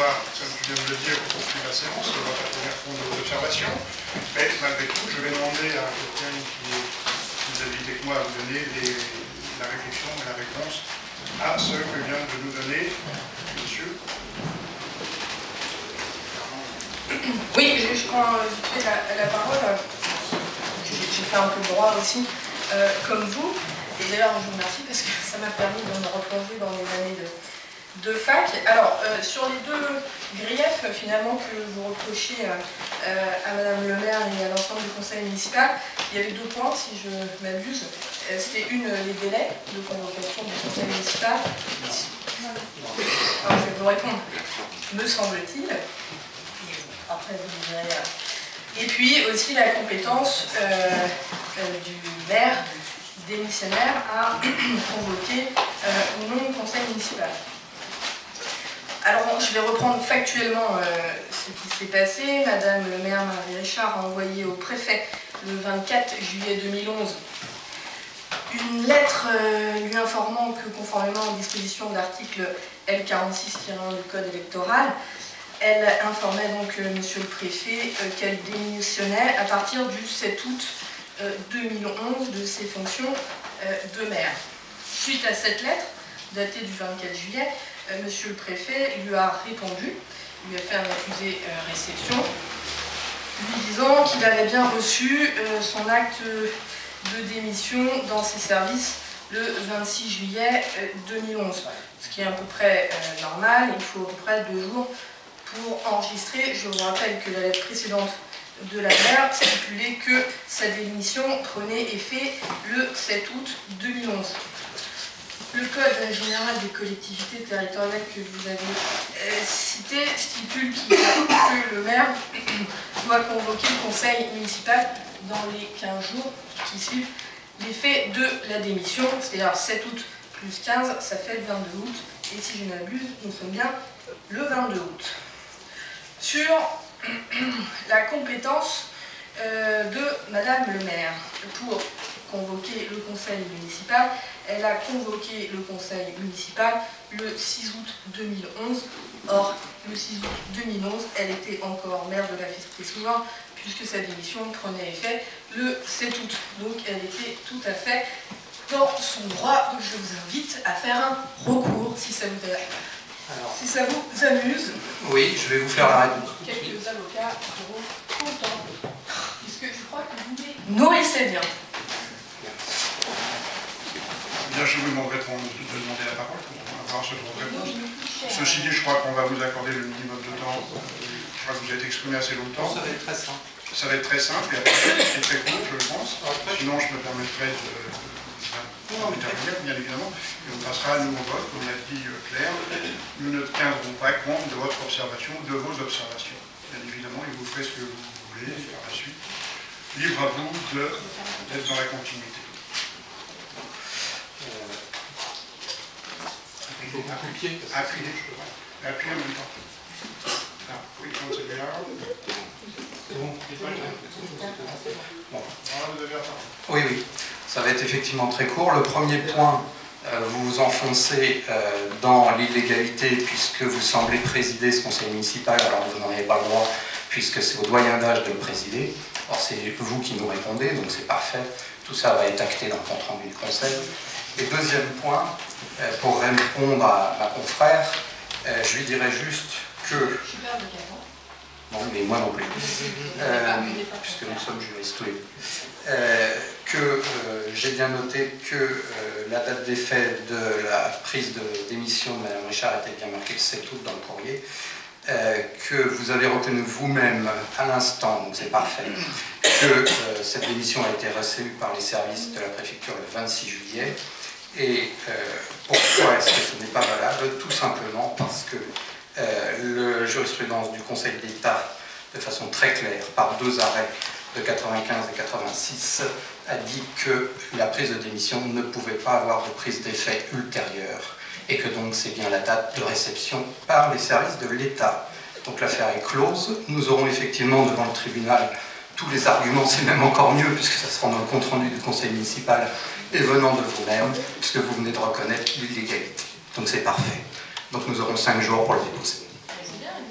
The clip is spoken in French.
pas, comme je viens de le dire, poursuivre la séance, on va pas tenir compte de vos observations, mais malgré tout, je vais demander à quelqu'un qui est plus habilité que moi à vous donner la réflexion et la réponse à ce que vient de nous donner monsieur. Oui, je prends vite fait la parole. J'ai fait un peu de droit aussi, comme vous. Et d'ailleurs, je vous remercie parce que ça m'a permis de me replonger dans les années de fac. Alors, sur les deux griefs, finalement, que vous reprochez à Madame le maire et à l'ensemble du conseil municipal, il y avait deux points, si je m'abuse. C'était les délais de convocation du conseil municipal. Alors, je vais vous répondre, me semble-t-il. Après, vous me direz. Et puis aussi la compétence du maire démissionnaire à convoquer ou non le conseil municipal. Alors, je vais reprendre factuellement ce qui s'est passé. Madame le maire Marie Richard a envoyé au préfet le 24 juillet 2011 une lettre lui informant que, conformément aux dispositions de l'article L46-1 du Code électoral, elle informait donc monsieur le préfet qu'elle démissionnait à partir du 7 août 2011 de ses fonctions de maire. Suite à cette lettre, datée du 24 juillet, monsieur le préfet lui a répondu, lui a fait un accusé réception, lui disant qu'il avait bien reçu son acte de démission dans ses services le 26 juillet 2011. Ce qui est à peu près normal, il faut à peu près 2 jours pour enregistrer. Je vous rappelle que la lettre précédente de la maire stipulait que sa démission prenait effet le 7 août 2011. Le Code général des collectivités territoriales que vous avez cité stipule que le maire doit convoquer le conseil municipal dans les 15 jours qui suivent l'effet de la démission, c'est-à-dire 7 août plus 15, ça fait le 22 août, et si je ne m'abuse, nous sommes bien le 22 août. Sur la compétence de Madame le maire pour convoquer le conseil municipal, elle a convoqué le conseil municipal le 6 août 2011. Or, le 6 août 2011, elle était encore maire de la Festrie-Souvin, puisque sa démission prenait effet le 7 août. Donc, elle était tout à fait dans son droit. Donc, je vous invite à faire un recours, si ça vous intéresse. Alors, si ça vous amuse. Oui, je vais vous faire la réponse. Quelques avocats seront contents, puisque je crois que vous les nourrissez bien. Bien, je vous demanderai de demander la parole pour avoir ce droit de réponse. Ceci dit, je crois qu'on va vous accorder le minimum de temps. Je crois que vous êtes exprimé assez longtemps. Ça va être très simple. Ça va être très simple et après, c'est très court, je pense. Sinon, je me permettrai d'intervenir, bien évidemment. Et on passera, nous, au vote, comme l'a dit Claire. Nous ne tiendrons pas compte de votre observation, de vos observations. Bien évidemment, et vous ferez ce que vous voulez par la suite. Libre à vous d'être dans la continuité. Appuyez en même temps. Ah, oui, quand c'est bien. Bon. Vous avez la parole. Oui, oui. Ça va être effectivement très court. Le premier point, vous vous enfoncez dans l'illégalité puisque vous semblez présider ce conseil municipal alors que vous n'en avez pas le droit puisque c'est au doyen d'âge de le présider. Or, c'est vous qui nous répondez, donc c'est parfait. Tout ça va être acté dans le compte rendu du conseil. Et deuxième point, pour répondre à ma confrère, je lui dirais juste que... Non, mais moi non plus. Puisque nous sommes juristes tous les deux. J'ai bien noté que la date d'effet de la prise de démission de Mme Richard était bien marquée le 7 août dans le courrier. Que vous avez reconnu vous-même à l'instant, donc c'est parfait, que cette démission a été reçue par les services de la préfecture le 26 juillet. Et pourquoi est-ce que ce n'est pas valable? Tout simplement parce que la jurisprudence du Conseil d'État, de façon très claire, par 2 arrêts de 95 et 86, a dit que la prise de démission ne pouvait pas avoir de prise d'effet ultérieure et que donc c'est bien la date de réception par les services de l'État. Donc l'affaire est close. Nous aurons effectivement devant le tribunal tous les arguments, c'est même encore mieux puisque ça sera dans le compte-rendu du conseil municipal et venant de vous-même, puisque vous venez de reconnaître l'illégalité. Donc c'est parfait. Donc nous aurons 5 jours pour le déposer. C'est bien, et